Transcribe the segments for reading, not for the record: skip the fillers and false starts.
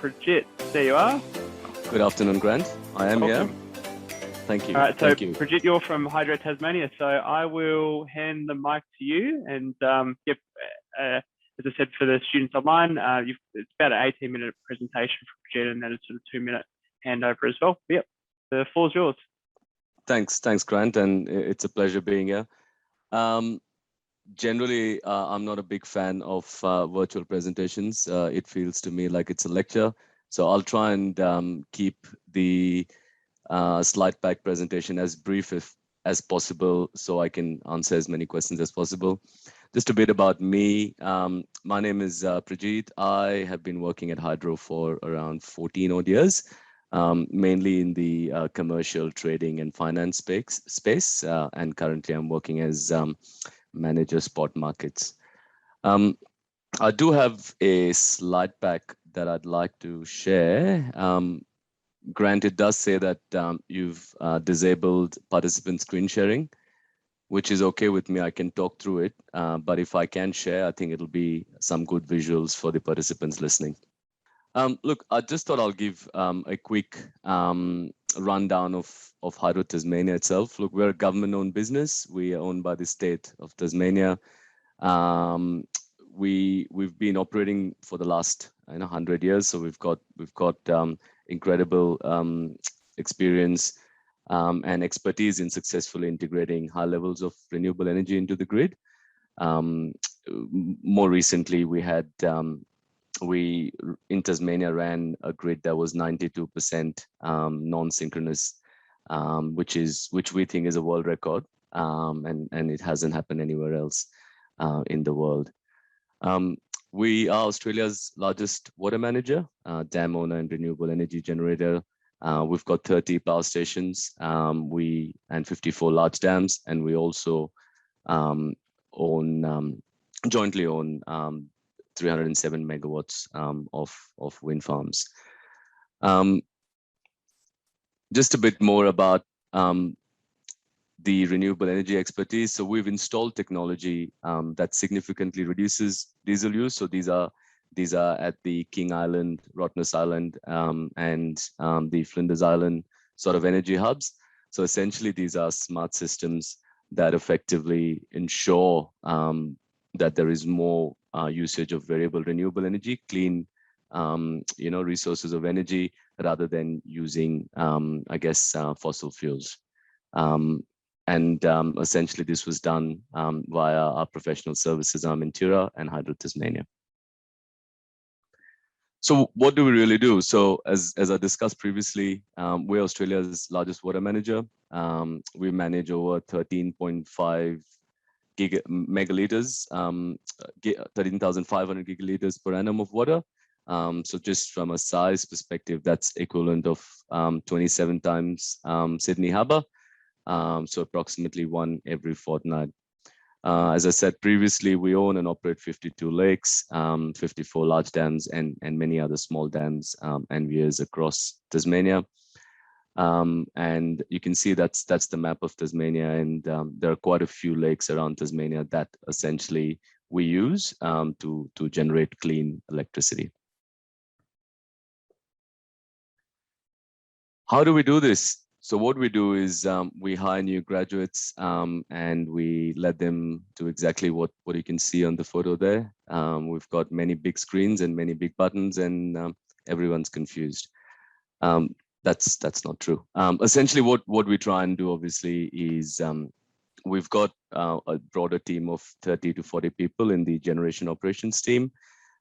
Prajit. There you are. Good afternoon, Grant. I am Welcome. here. Thank you. All right, so Thank you. Prajit, you're from Hydro Tasmania, so I will hand the mic to you. And as I said, for the students online, it's about an 18-minute presentation for Prajit, and then a sort of 2-minute handover as well. Yep, the floor's yours. Thanks, Grant, and it's a pleasure being here. Generally, I'm not a big fan of virtual presentations. It feels to me like it's a lecture. So I'll try and keep the slide pack presentation as brief as possible so I can answer as many questions as possible. Just a bit about me. My name is Prajit. I have been working at Hydro for around 14 odd years, mainly in the commercial trading and finance space. And currently I'm working as manager spot markets. I do have a slide pack that I'd like to share. Grant, it does say that you've disabled participant screen sharing, which is okay with me. I can talk through it, but if I can share, I think it'll be some good visuals for the participants listening. Look, I just thought I'll give a quick rundown of Hydro Tasmania itself. Look, we're a government-owned business. We are owned by the state of Tasmania. We've been operating for the last 100 years, so we've got incredible experience and expertise in successfully integrating high levels of renewable energy into the grid. More recently, we in Tasmania ran a grid that was 92% non-synchronous, which we think is a world record, and it hasn't happened anywhere else in the world. We are Australia's largest water manager, dam owner, and renewable energy generator. We've got 30 power stations, and 54 large dams, and we also jointly own 307 megawatts of wind farms. Just a bit more about the renewable energy expertise. So we've installed technology that significantly reduces diesel use. So these are at the King Island, Rottnest Island, and the Flinders Island sort of energy hubs. So essentially, these are smart systems that effectively ensure that there is more usage of variable renewable energy, clean, resources of energy, rather than using, fossil fuels. Essentially, this was done via our professional services arm in Tira and Hydro Tasmania. So what do we really do? So as I discussed previously, we're Australia's largest water manager. We manage over 13.5 megaliters, 13,500 gigaliters per annum of water. So just from a size perspective, that's equivalent of 27 times Sydney Harbour. So approximately one every fortnight. As I said previously, we own and operate 52 lakes, 54 large dams, and many other small dams and weirs across Tasmania. And you can see that's the map of Tasmania, and there are quite a few lakes around Tasmania that essentially we use to generate clean electricity. How do we do this? So what we do is we hire new graduates and we let them do exactly what you can see on the photo there. We've got many big screens and many big buttons, and everyone's confused. That's not true. Essentially, what we try and do, obviously, is we've got a broader team of 30 to 40 people in the generation operations team.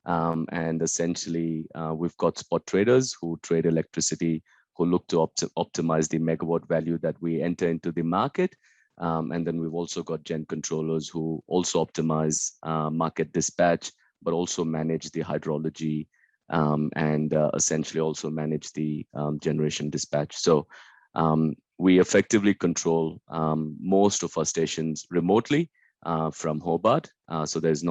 And essentially, we've got spot traders who trade electricity, who look to optimize the megawatt value that we enter into the market. And then we've also got gen controllers who also optimize market dispatch, but also manage the hydrology and essentially also manage the generation dispatch. So we effectively control most of our stations remotely from Hobart. So there's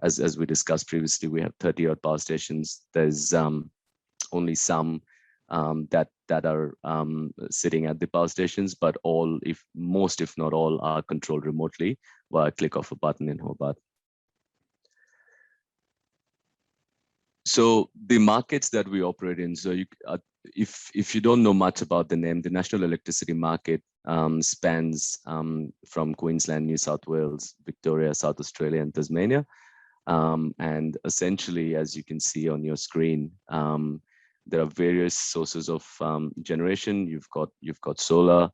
as we discussed previously, we have 30 odd power stations. There's only some that are sitting at the power stations, but most, if not all, are controlled remotely via a click of a button in Hobart. So the markets that we operate in, so if you don't know much about the NEM, the National Electricity Market spans from Queensland, New South Wales, Victoria, South Australia, and Tasmania. And essentially, as you can see on your screen, there are various sources of generation. You've got solar,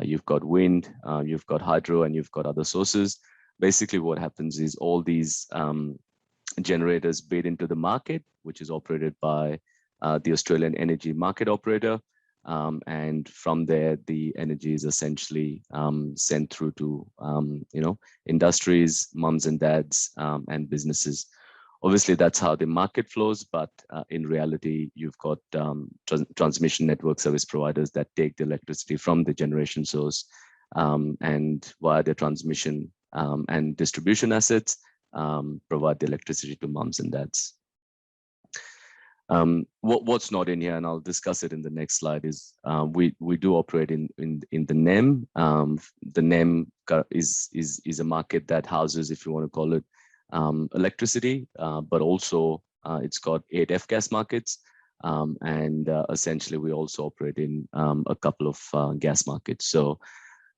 you've got wind, you've got hydro, and you've got other sources. Basically, what happens is all these generators bid into the market, which is operated by the Australian Energy Market Operator. And from there, the energy is essentially sent through to industries, mums and dads, and businesses. Obviously, that's how the market flows, but in reality, you've got transmission network service providers that take the electricity from the generation source and via their transmission and distribution assets, provide the electricity to mums and dads. What's not in here, and I'll discuss it in the next slide, is we do operate in the NEM. The NEM is a market that houses, if you want to call it, electricity, but also it's got 8 F-gas markets, and essentially we also operate in a couple of gas markets. So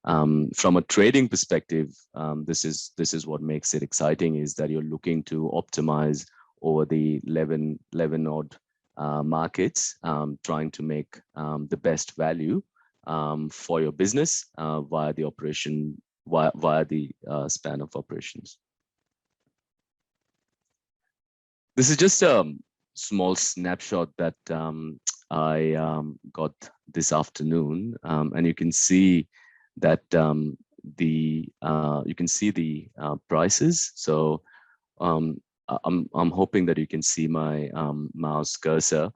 from a trading perspective, this is what makes it exciting, is that you're looking to optimize over the 11 odd markets, trying to make the best value for your business via the operation, via the span of operations. This is just a small snapshot that I got this afternoon, and you can see that you can see the prices. So I'm hoping that you can see my mouse cursor.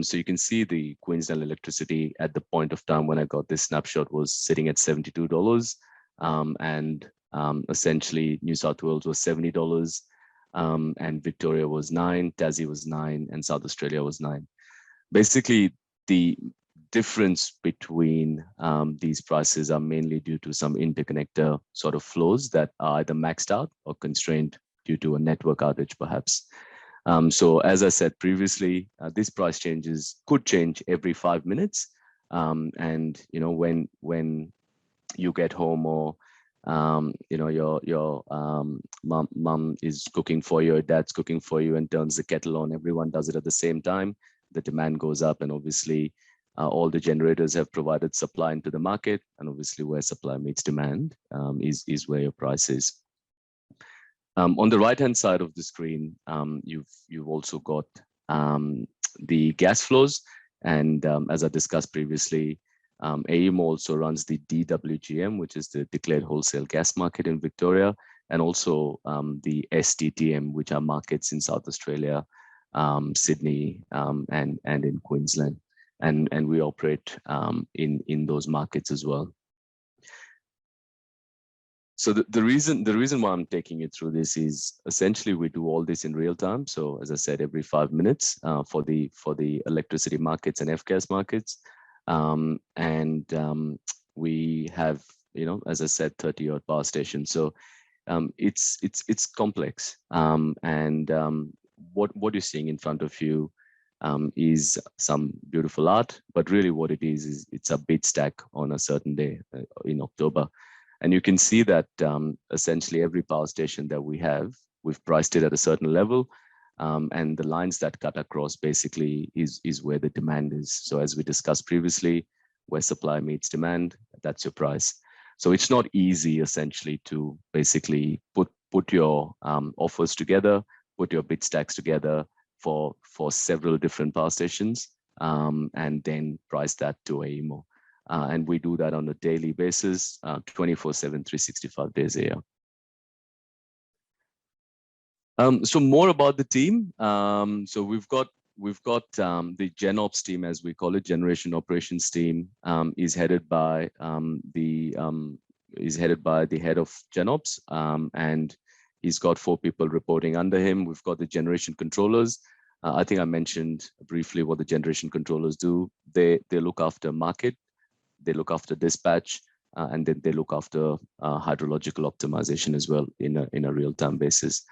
So you can see the Queensland electricity at the point of time when I got this snapshot was sitting at $72, and essentially New South Wales was $70, and Victoria was 9, Tassie was 9, and South Australia was 9. Basically, the difference between these prices are mainly due to some interconnector sort of flows that are either maxed out or constrained due to a network outage, perhaps. So as I said previously, these price changes could change every 5 minutes. And when you get home, or your mom is cooking for you, or dad's cooking for you, and turns the kettle on, everyone does it at the same time. The demand goes up, and obviously all the generators have provided supply into the market, and obviously where supply meets demand is where your price is. On the right-hand side of the screen, you've also got the gas flows, and as I discussed previously, AEMO also runs the DWGM, which is the Declared Wholesale Gas Market in Victoria, and also the STTM, which are markets in South Australia, Sydney, and in Queensland, and we operate in those markets as well. So the reason why I'm taking you through this is essentially we do all this in real time. So as I said, every 5 minutes for the electricity markets and F-gas markets, and we have, as I said, 30 odd power stations. So it's complex, and what you're seeing in front of you is some beautiful art, but really what it is it's a bid stack on a certain day in October. And you can see that essentially every power station that we have, we've priced it at a certain level, and the lines that cut across basically is where the demand is. So as we discussed previously, where supply meets demand, that's your price. So it's not easy essentially to basically put your offers together, put your bid stacks together for several different power stations, and then price that to AEMO. And we do that on a daily basis, 24/7, 365 days a year. So more about the team. So we've got the GenOps team, as we call it, Generation Operations team, is headed by the head of GenOps, and he's got 4 people reporting under him. We've got the generation controllers. I think I mentioned briefly what the generation controllers do. They look after market, they look after dispatch, and then they look after hydrological optimization as well in a real-time basis.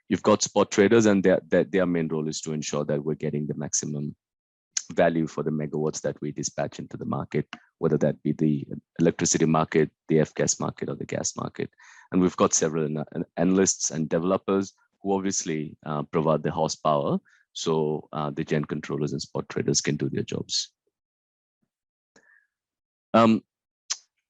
you've got spot traders, and their main role is to ensure that we're getting the maximum value for the megawatts that we dispatch into the market, whether that be the electricity market, the F-gas market, or the gas market. And we've got several analysts and developers who obviously provide the horsepower, so the gen controllers and spot traders can do their jobs.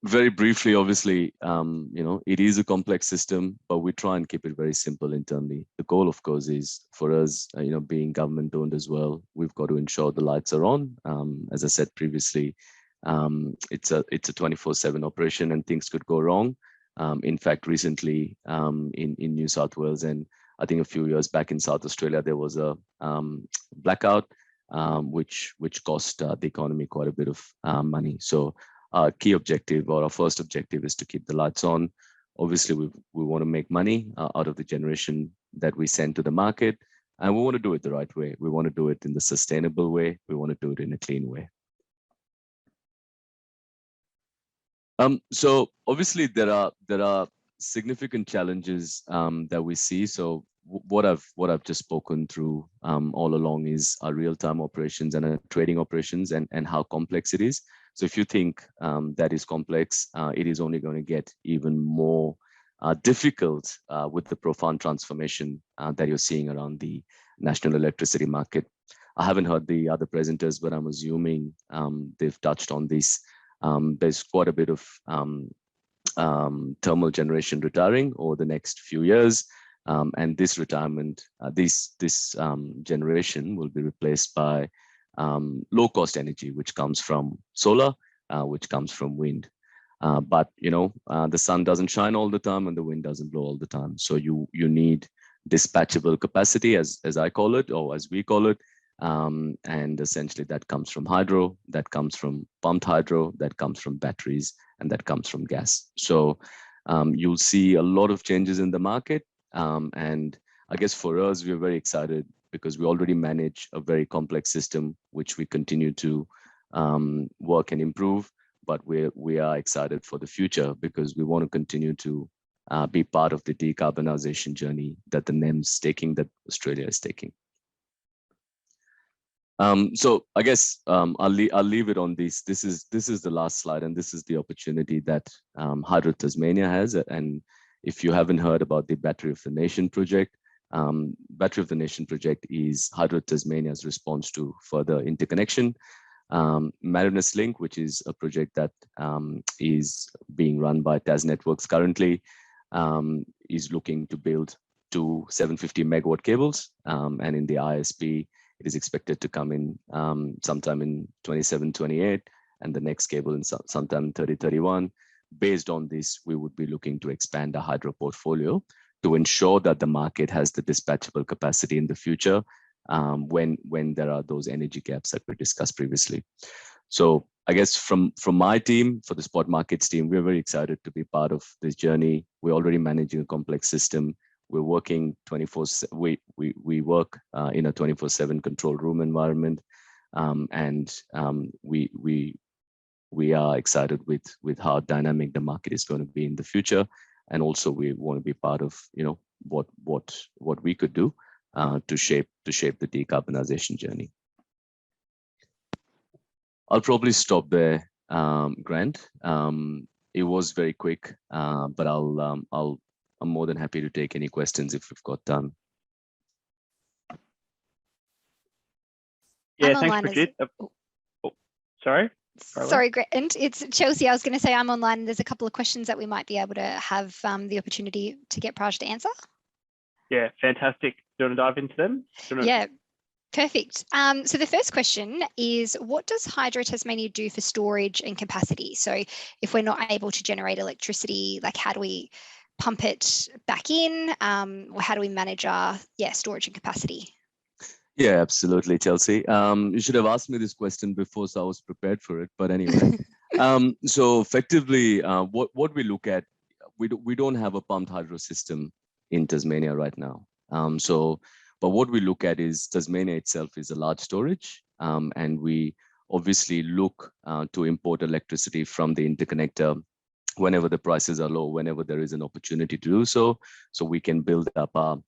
Very briefly, obviously, it is a complex system, but we try and keep it very simple internally. The goal, of course, is for us, being government owned as well, we've got to ensure the lights are on. As I said previously, it's a 24/7 operation, and things could go wrong. In fact, recently in New South Wales, and I think a few years back in South Australia, there was a blackout, which cost the economy quite a bit of money. So our key objective, or our first objective, is to keep the lights on. Obviously, we want to make money out of the generation that we send to the market, and we want to do it the right way. We want to do it in the sustainable way. We want to do it in a clean way. So obviously there are significant challenges that we see. So what I've just spoken through all along is our real-time operations and our trading operations, and how complex it is. So if you think that is complex, it is only going to get even more difficult with the profound transformation that you're seeing around the national electricity market. I haven't heard the other presenters, but I'm assuming they've touched on this. There's quite a bit of thermal generation retiring over the next few years. And this retirement, this generation will be replaced by low-cost energy, which comes from solar, which comes from wind. But the sun doesn't shine all the time, and the wind doesn't blow all the time. So you need dispatchable capacity, as I call it, or as we call it. And essentially that comes from hydro, that comes from pumped hydro, that comes from batteries, and that comes from gas. So you'll see a lot of changes in the market. And I guess for us, we're very excited because we already manage a very complex system, which we continue to work and improve. But we are excited for the future because we want to continue to be part of the decarbonization journey that the NEM's taking, that Australia is taking. So I guess I'll leave it on this. This is the last slide, and this is the opportunity that Hydro Tasmania has. And if you haven't heard about the Battery of the Nation project, Battery of the Nation project is Hydro Tasmania's response to further interconnection. Marinus Link, which is a project that is being run by Tas Networks currently, is looking to build 2 750 megawatt cables, and in the ISP, it is expected to come in sometime in 27-28, and the next cable in sometime in 30-31. Based on this, we would be looking to expand our hydro portfolio to ensure that the market has the dispatchable capacity in the future when there are those energy gaps that we discussed previously. So I guess from my team, for the spot markets team, we're very excited to be part of this journey. We're already managing a complex system. We're working 24/7. We work in a 24/7 control room environment, and we are excited with how dynamic the market is going to be in the future, and also we want to be part of what we could do to shape the decarbonization journey. I'll probably stop there, Grant. It was very quick, but I'm more than happy to take any questions if we've got time. Yeah, thanks, Brigitte. Sorry? Sorry, Grant. It's Chelsea. I was going to say I'm online. There's a couple of questions that we might be able to have the opportunity to get Praj to answer. Yeah, fantastic. Do you want to dive into them? Yeah, perfect. So the first question is, what does Hydro Tasmania do for storage and capacity? So if we're not able to generate electricity, like how do we pump it back in, or how do we manage our storage and capacity? Yeah, absolutely, Chelsea. You should have asked me this question before, so I was prepared for it. But anyway, so effectively, what we look at, we don't have a pumped hydro system in Tasmania right now. But what we look at is Tasmania itself is a large storage, and we obviously look to import electricity from the interconnector whenever the prices are low, whenever there is an opportunity to do so. So we can build up our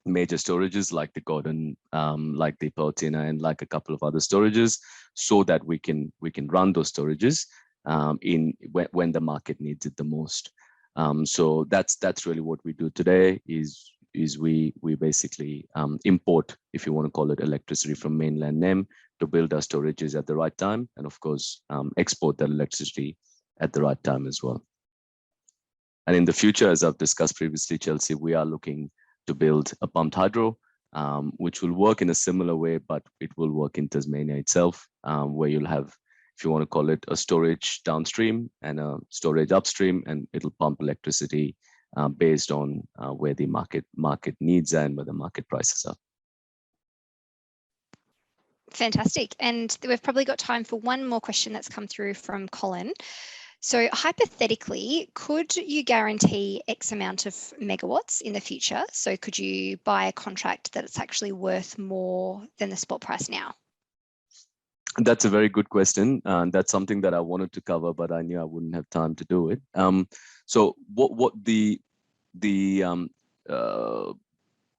major storages like the Gordon, like the Pertina, and like a couple of other storages, so that we can run those storages when the market needs it the most. So that's really what we do today. Is we basically import, if you want to call it, electricity from mainland NEM to build our storages at the right time, and of course export that electricity at the right time as well. And in the future, as I've discussed previously, Chelsea, we are looking to build a pumped hydro, which will work in a similar way, but it will work in Tasmania itself, where you'll have, if you want to call it, a storage downstream and a storage upstream, and it'll pump electricity based on where the market needs are and where the market prices are. Fantastic. And we've probably got time for one more question that's come through from Colin. So hypothetically, could you guarantee X amount of megawatts in the future? So could you buy a contract that it's actually worth more than the spot price now? That's a very good question. That's something that I wanted to cover, but I knew I wouldn't have time to do it. So what the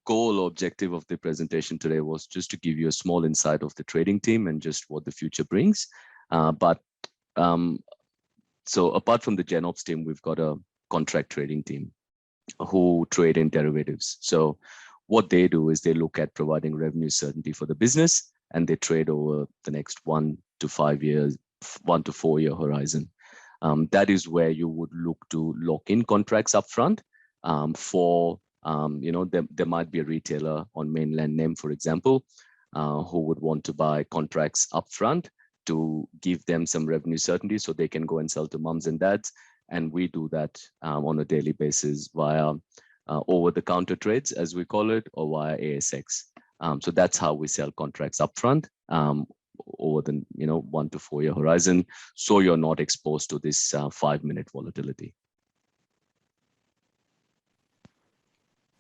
goal or objective of the presentation today was just to give you a small insight of the trading team and just what the future brings. So apart from the GenOps team, we've got a contract trading team who trade in derivatives. So what they do is they look at providing revenue certainty for the business, and they trade over the next 1 to 5 years, 1 to 4 year horizon. That is where you would look to lock in contracts upfront for, there might be a retailer on mainland NEM, for example, who would want to buy contracts upfront to give them some revenue certainty so they can go and sell to mums and dads. And we do that on a daily basis via over-the-counter trades, as we call it, or via ASX. So that's how we sell contracts upfront over the 1 to 4 year horizon, so you're not exposed to this 5-minute volatility.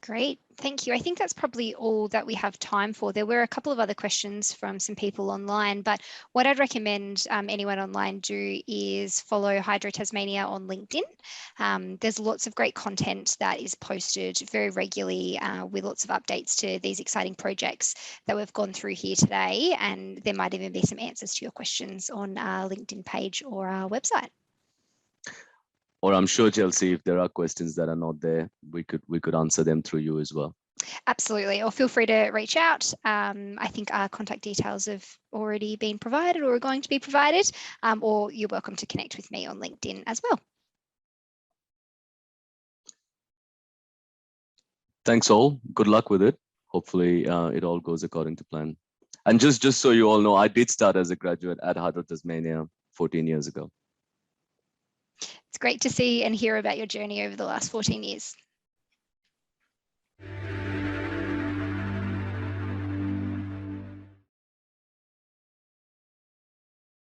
Great, thank you. I think that's probably all that we have time for. There were a couple of other questions from some people online, but what I'd recommend anyone online do is follow Hydro Tasmania on LinkedIn. There's lots of great content that is posted very regularly with lots of updates to these exciting projects that we've gone through here today, and there might even be some answers to your questions on our LinkedIn page or our website. Or I'm sure, Chelsea, if there are questions that are not there, we could answer them through you as well. Absolutely, or feel free to reach out. I think our contact details have already been provided or are going to be provided, or you're welcome to connect with me on LinkedIn as well. Thanks all. Good luck with it. Hopefully it all goes according to plan. And just so you all know, I did start as a graduate at Hydro Tasmania 14 years ago. It's great to see and hear about your journey over the last 14 years.